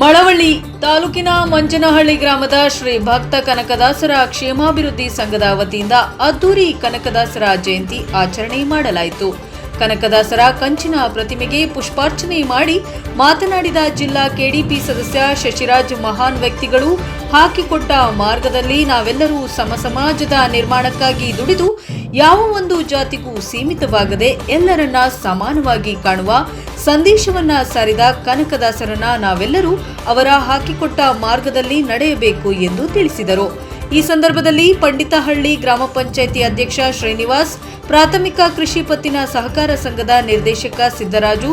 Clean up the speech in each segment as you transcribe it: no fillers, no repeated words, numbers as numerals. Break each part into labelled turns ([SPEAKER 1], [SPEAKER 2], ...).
[SPEAKER 1] ಮಳವಳ್ಳಿ ತಾಲೂಕಿನ ಮಂಜನಹಳ್ಳಿ ಗ್ರಾಮದ ಶ್ರೀ ಭಕ್ತ ಕನಕದಾಸರ ಕ್ಷೇಮಾಭಿವೃದ್ಧಿ ಸಂಘದ ವತಿಯಿಂದ ಅದ್ದೂರಿ ಕನಕದಾಸರ ಜಯಂತಿ ಆಚರಣೆ ಮಾಡಲಾಯಿತು. ಕನಕದಾಸರ ಕಂಚಿನ ಪ್ರತಿಮೆಗೆ ಪುಷ್ಪಾರ್ಚನೆ ಮಾಡಿ ಮಾತನಾಡಿದ ಜಿಲ್ಲಾ ಕೆಡಿಪಿ ಸದಸ್ಯ ಶಶಿರಾಜ್, ಮಹಾನ್ ವ್ಯಕ್ತಿಗಳು ಹಾಕಿಕೊಟ್ಟ ಮಾರ್ಗದಲ್ಲಿ ನಾವೆಲ್ಲರೂ ಸಮಾಜದ ನಿರ್ಮಾಣಕ್ಕಾಗಿ ದುಡಿದು ಯಾವ ಒಂದು ಜಾತಿಗೂ ಸೀಮಿತವಾಗದೆ ಎಲ್ಲರನ್ನ ಸಮಾನವಾಗಿ ಕಾಣುವ ಸಂದೇಶವನ್ನ ಸಾರಿದ ಕನಕದಾಸರನ್ನ ನಾವೆಲ್ಲರೂ ಅವರ ಹಾಕಿಕೊಟ್ಟ ಮಾರ್ಗದಲ್ಲಿ ನಡೆಯಬೇಕು ಎಂದು ತಿಳಿಸಿದರು. ಈ ಸಂದರ್ಭದಲ್ಲಿ ಪಂಡಿತಹಳ್ಳಿ ಗ್ರಾಮ ಪಂಚಾಯಿತಿ ಅಧ್ಯಕ್ಷ ಶ್ರೀನಿವಾಸ್, ಪ್ರಾಥಮಿಕ ಕೃಷಿ ಪತ್ತಿನ ಸಹಕಾರ ಸಂಘದ ನಿರ್ದೇಶಕ ಸಿದ್ದರಾಜು,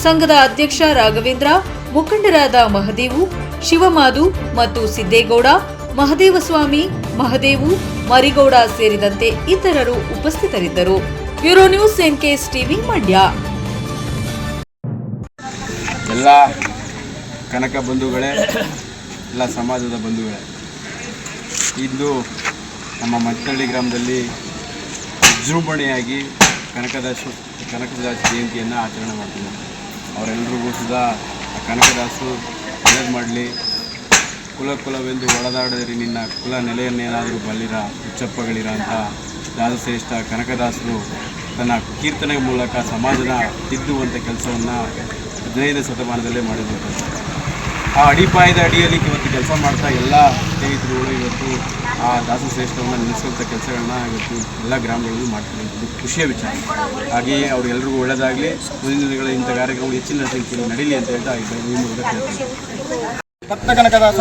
[SPEAKER 1] ಸಂಘದ ಅಧ್ಯಕ್ಷ ರಾಘವೇಂದ್ರ, ಮುಖಂಡರಾದ ಮಹದೇವು, ಶಿವಮಾದು ಮತ್ತು ಸಿದ್ದೇಗೌಡ, ಮಹದೇವಸ್ವಾಮಿ, ಮಹದೇವು, ಮರಿಗೌಡ ಸೇರಿದಂತೆ ಇತರರು ಉಪಸ್ಥಿತರಿದ್ದರು. Bureau news, NKS TV, Mandya.
[SPEAKER 2] ಎಲ್ಲ ಕನಕ ಬಂಧುಗಳೇ, ಎಲ್ಲ ಸಮಾಜದ ಬಂಧುಗಳೇ, ಇಂದು ನಮ್ಮ ಮಂಚನಹಳ್ಳಿ ಗ್ರಾಮದಲ್ಲಿ ವಿಜೃಂಭಣೆಯಾಗಿ ಕನಕದಾಸ ಜಯಂತಿಯನ್ನು ಆಚರಣೆ ಮಾಡ್ತಿದ್ದಾರೆ. ಅವರೆಲ್ಲರಿಗೂ ಸುಧಾ ಕನಕದಾಸರು ಒಳ್ಳೇದು ಮಾಡಲಿ. ಕುಲವೆಂದು ಒಳದಾಡಿದರೆ ನಿನ್ನ ಕುಲ ನೆಲೆಯನ್ನೇನಾದರೂ ಬಲ್ಲಿರ ಹುಚ್ಚಪ್ಪಗಳಿರ ಅಂತ ದಾಸಶ್ರೇಷ್ಠ ಕನಕದಾಸರು ತನ್ನ ಕೀರ್ತನೆ ಮೂಲಕ ಸಮಾಜದ ತಿದ್ದುವಂಥ ಕೆಲಸವನ್ನು 15ನೇ ಶತಮಾನದಲ್ಲೇ ಮಾಡಿರುವಂಥದ್ದು. ಆ ಅಡಿಪಾಯದ ಅಡಿಯಲ್ಲಿ ಇವತ್ತು ಕೆಲಸ ಮಾಡ್ತಾ ಎಲ್ಲ ಸ್ನೇಹಿತರುಗಳು ಇವತ್ತು ಆ ದಾಸಶ್ರೇಷ್ಠವನ್ನು ನೆನೆಸುವಂಥ ಕೆಲಸಗಳನ್ನ ಇವತ್ತು ಎಲ್ಲ ಗ್ರಾಮಗಳಲ್ಲೂ ಮಾಡ್ತಿರುವಂಥದ್ದು ಖುಷಿಯ ವಿಚಾರ. ಹಾಗೆಯೇ ಅವರೆಲ್ಲರಿಗೂ ಒಳ್ಳೆಯದಾಗಲಿ. ಮುಂದಿನ ದಿನಗಳ ಇಂಥ ಕಾರ್ಯಕ್ರಮಗಳು ಹೆಚ್ಚಿನ ಸಂಖ್ಯೆಯಲ್ಲಿ ನಡೀಲಿ ಅಂತ ಹೇಳ್ತಾ ಈ ಮೂಲಕ ಹೇಳ್ತೀನಿ.
[SPEAKER 3] ಭಕ್ತ ಕನಕದಾಸ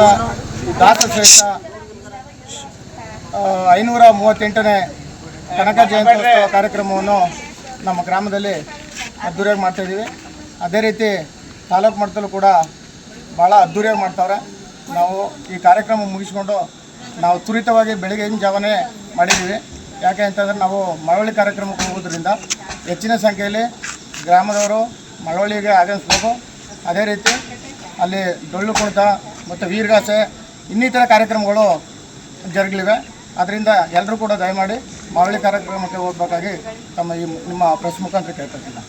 [SPEAKER 3] ದಾಸಶ್ರೇಷ್ಠ 538ನೇ ಕನಕ ಜಯಂತ್ಯೋತ್ಸವ ಕಾರ್ಯಕ್ರಮವನ್ನು ನಮ್ಮ ಗ್ರಾಮದಲ್ಲಿ ಅದ್ದೂರಿಯಾಗಿ ಮಾಡ್ತಾಯಿದ್ದೀವಿ. ಅದೇ ರೀತಿ ತಾಲೂಕು ಮಟ್ಟದಲ್ಲೂ ಕೂಡ ಭಾಳ ಅದ್ದೂರಿಯಾಗಿ ಮಾಡ್ತಾವ್ರೆ. ನಾವು ಈ ಕಾರ್ಯಕ್ರಮ ಮುಗಿಸ್ಕೊಂಡು ನಾವು ತ್ವರಿತವಾಗಿ ಬೆಳಗಿನ ಜಾವನೇ ಮಾಡಿದ್ದೀವಿ. ಯಾಕೆ ಅಂತಂದರೆ ನಾವು ಮಳವಳ್ಳಿ ಕಾರ್ಯಕ್ರಮಕ್ಕೆ ಹೋಗೋದ್ರಿಂದ ಹೆಚ್ಚಿನ ಸಂಖ್ಯೆಯಲ್ಲಿ ಗ್ರಾಮದವರು ಮಳವಳ್ಳಿಗೆ ಆಗಮಿಸ್ಬೇಕು. ಅದೇ ರೀತಿ ಅಲ್ಲಿ ಡೊಳ್ಳು ಕುಣಿತ ಮತ್ತು ವೀರಗಾಸೆ ಇನ್ನಿತರ ಕಾರ್ಯಕ್ರಮಗಳು ಜರುಗಲಿವೆ. ಅದರಿಂದ ಎಲ್ಲರೂ ಕೂಡ ದಯಮಾಡಿ ಮಳವಳ್ಳಿ ಕಾರ್ಯಕ್ರಮಕ್ಕೆ ಹೋಗಬೇಕಾಗಿ ನಿಮ್ಮ ಪ್ರೆಸ್ ಮುಖಾಂತರ ಕೇಳ್ಕೊಳ್ತೀನಿ.